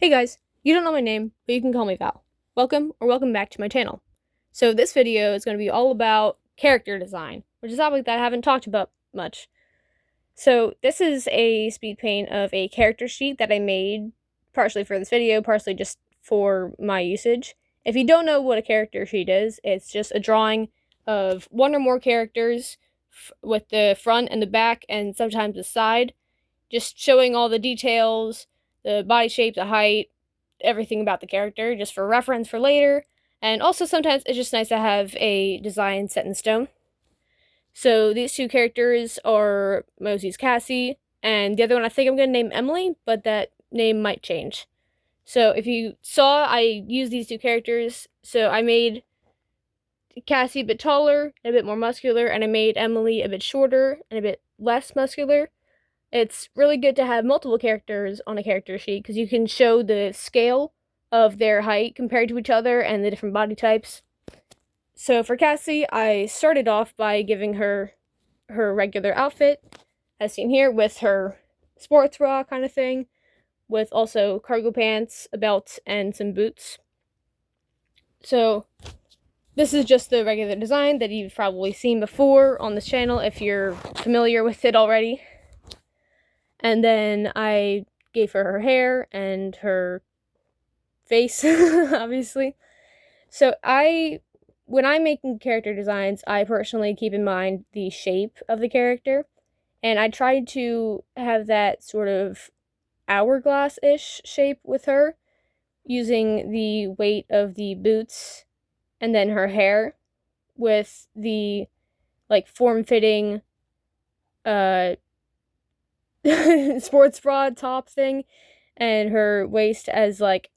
Hey guys, you don't know my name, but you can call me Val. Welcome back to my channel. So this video is going to be all about character design, which is a topic that I haven't talked about much. So this is a speed paint of a character sheet that I made partially for this video, partially just for my usage. If you don't know what a character sheet is, it's just a drawing of one or more characters with the front and the back and sometimes the side, just showing all the details, the body shape, the height, everything about the character, just for reference for later. And also sometimes it's just nice to have a design set in stone. So these two characters are Mosey's Cassie, and the other one I think I'm going to name Emily, but that name might change. So if you saw, I used these two characters. So I made Cassie a bit taller and a bit more muscular, and I made Emily a bit shorter and a bit less muscular. It's really good to have multiple characters on a character sheet because you can show the scale of their height compared to each other and the different body types. So for Cassie, I started off by giving her her regular outfit, as seen here, with her sports bra kind of thing, with also cargo pants, a belt, and some boots. So this is just the regular design that you've probably seen before on this channel if you're familiar with it already. And then I gave her her hair and her face, obviously. So when I'm making character designs, I personally keep in mind the shape of the character. And I tried to have that sort of hourglass-ish shape with her, using the weight of the boots and then her hair with the, like, form-fitting, sports bra top thing and her waist as like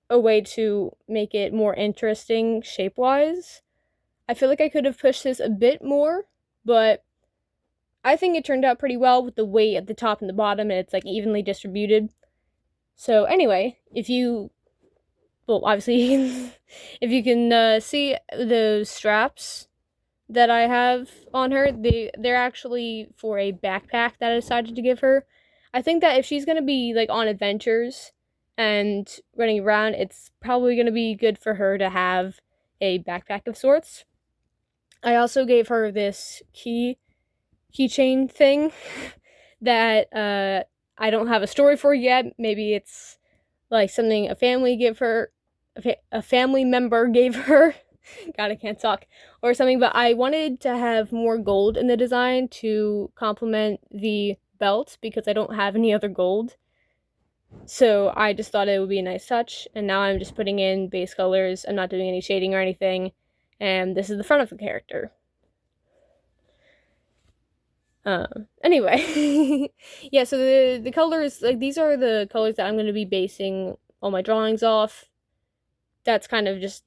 a way to make it more interesting shape wise. I feel like I could have pushed this a bit more, but I think it turned out pretty well with the weight at the top and the bottom, and it's like evenly distributed. So anyway, obviously if you can see the straps that I have on her, they're actually for a backpack that I decided to give her. I think that if she's gonna be like on adventures and running around, it's probably gonna be good for her to have a backpack of sorts. I also gave her this keychain thing that I don't have a story for yet. Maybe it's like something a family member gave her. God, I can't talk. Or something, but I wanted to have more gold in the design to complement the belt because I don't have any other gold. So I just thought it would be a nice touch, and now I'm just putting in base colors. I'm not doing any shading or anything, and this is the front of the character. Anyway, yeah, so the colors, like, these are the colors that I'm going to be basing all my drawings off. That's kind of just,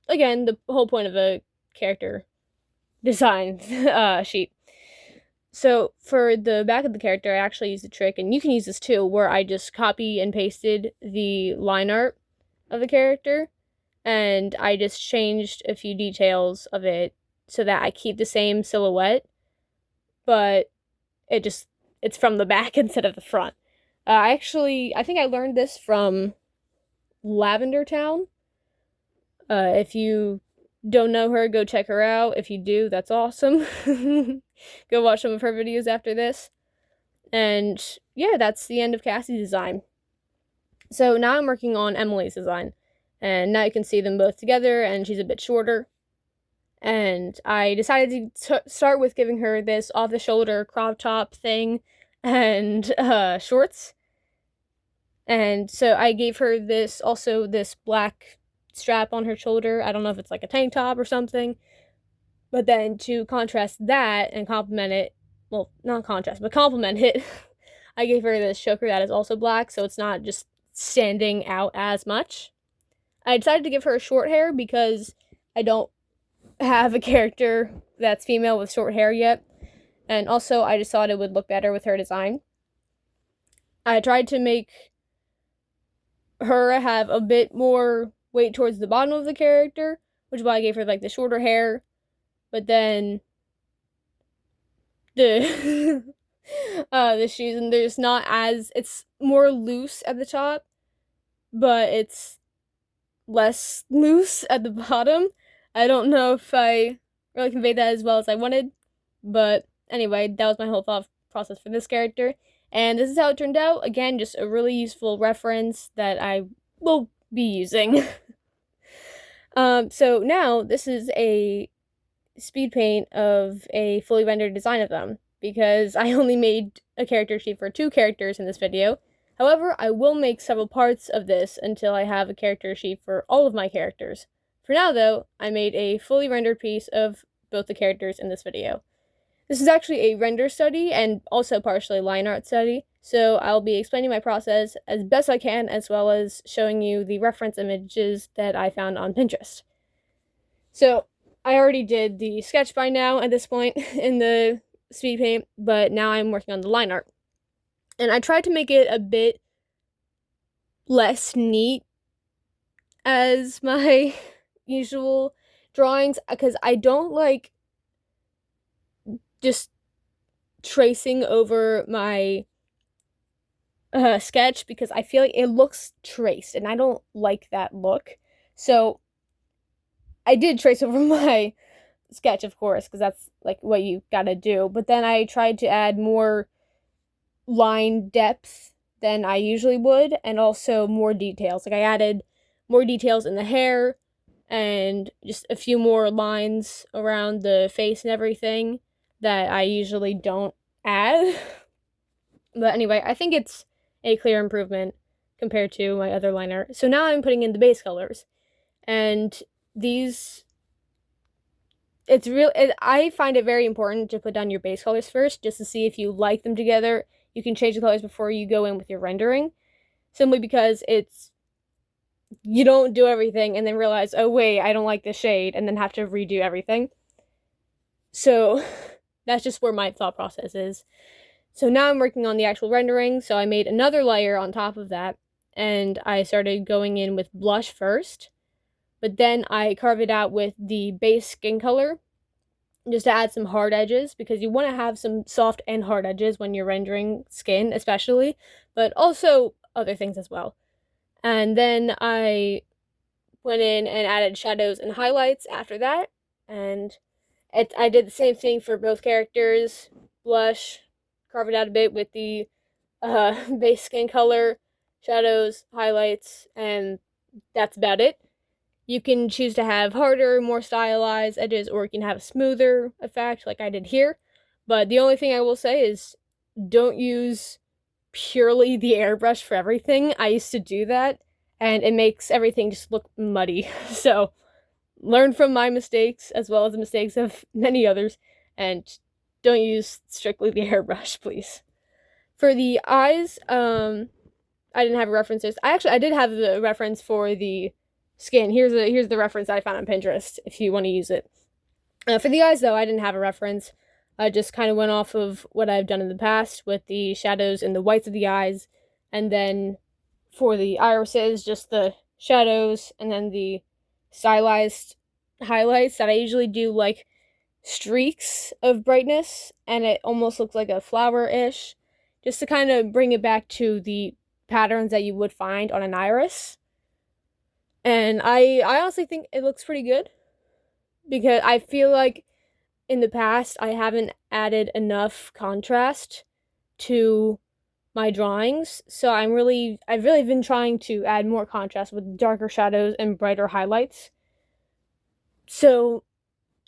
again, the whole point of a character design sheet. So for the back of the character, I actually used a trick, and you can use this too, where I just copy and pasted the line art of the character, and I just changed a few details of it so that I keep the same silhouette, but it's from the back instead of the front. I think I learned this from Lavender Town. If you don't know her, go check her out. If you do, that's awesome. Go watch some of her videos after this. And yeah, that's the end of Cassie's design. So now I'm working on Emily's design. And now you can see them both together, and she's a bit shorter. And I decided to start with giving her this off-the-shoulder crop top thing and shorts. And so I gave her this black strap on her shoulder. I don't know if it's like a tank top or something. But then to contrast that and complement it, well, not contrast, but complement it, I gave her this choker that is also black, so it's not just standing out as much. I decided to give her short hair because I don't have a character that's female with short hair yet. And also, I just thought it would look better with her design. I tried to make her have a bit more weight towards the bottom of the character, which is why I gave her like the shorter hair. But then the the shoes, and there's not as, it's more loose at the top, but it's less loose at the bottom. I don't know if I really conveyed that as well as I wanted, but anyway, that was my whole thought process for this character. And this is how it turned out. Again, just a really useful reference that I will be using. So now this is a speed paint of a fully rendered design of them, because I only made a character sheet for 2 characters in this video. However, I will make several parts of this until I have a character sheet for all of my characters. For now, though, I made a fully rendered piece of both the characters in this video. This is actually a render study and also partially line art study, so I'll be explaining my process as best I can, as well as showing you the reference images that I found on Pinterest. So, I already did the sketch by now at this point in the speed paint, but now I'm working on the line art. And I tried to make it a bit less neat as my usual drawings, because I don't like just tracing over my sketch, because I feel like it looks traced and I don't like that look. So I did trace over my sketch, of course, because that's like what you gotta do, but then I tried to add more line depth than I usually would, and also more details. Like I added more details in the hair and just a few more lines around the face and everything that I usually don't add. But anyway, I think it's a clear improvement compared to my other line art. So now I'm putting in the base colors, and these, I find it very important to put down your base colors first, just to see if you like them together. You can change the colors before you go in with your rendering, simply because you don't do everything and then realize, oh wait, I don't like this shade, and then have to redo everything. So that's just where my thought process is. So now I'm working on the actual rendering, so I made another layer on top of that, and I started going in with blush first, but then I carve it out with the base skin color, just to add some hard edges, because you want to have some soft and hard edges when you're rendering skin, especially, but also other things as well. And then I went in and added shadows and highlights after that, and I did the same thing for both characters. Blush, carve it out a bit with the base skin color, shadows, highlights, and that's about it. You can choose to have harder, more stylized edges, or you can have a smoother effect like I did here. But the only thing I will say is don't use purely the airbrush for everything. I used to do that, and it makes everything just look muddy. So learn from my mistakes, as well as the mistakes of many others, and don't use strictly the airbrush, please. For the eyes, I didn't have references. I did have the reference for the skin. Here's the reference I found on Pinterest if you want to use it. For the eyes, though, I didn't have a reference. I just kind of went off of what I've done in the past with the shadows and the whites of the eyes, and then for the irises, just the shadows, and then the stylized highlights that I usually do like streaks of brightness, and it almost looks like a flower-ish, just to kind of bring it back to the patterns that you would find on an iris. And I honestly think it looks pretty good, because I feel like in the past I haven't added enough contrast to my drawings, so I've really been trying to add more contrast with darker shadows and brighter highlights. So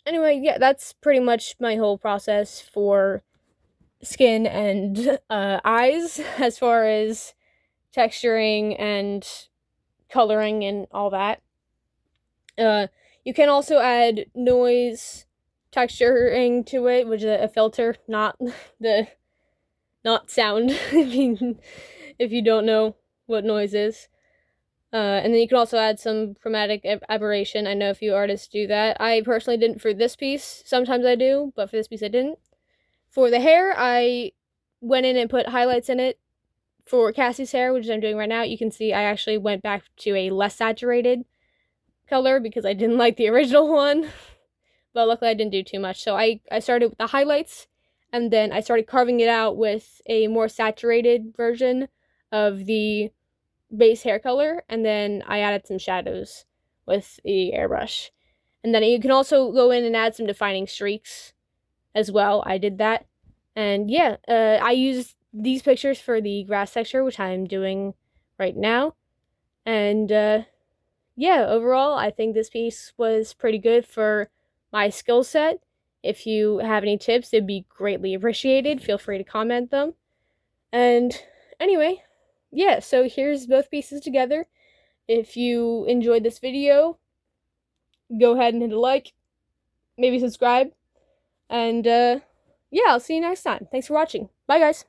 anyway, yeah, that's pretty much my whole process for skin and eyes, as far as texturing and coloring and all that. You can also add noise texturing to it, which is a filter, not sound, if you don't know what noise is. And then you can also add some chromatic aberration. I know a few artists do that. I personally didn't for this piece. Sometimes I do, but for this piece I didn't. For the hair, I went in and put highlights in it. For Cassie's hair, which I'm doing right now, you can see I actually went back to a less saturated color because I didn't like the original one. But luckily I didn't do too much. So I started with the highlights, and then I started carving it out with a more saturated version of the base hair color, and then I added some shadows with the airbrush. And then you can also go in and add some defining streaks as well. I did that. And yeah, I used these pictures for the grass texture, which I'm doing right now. And yeah, overall, I think this piece was pretty good for my skill set. If you have any tips, it'd be greatly appreciated. Feel free to comment them. And anyway, yeah, so here's both pieces together. If you enjoyed this video, go ahead and hit a like, maybe subscribe, and yeah, I'll see you next time. Thanks for watching. Bye, guys.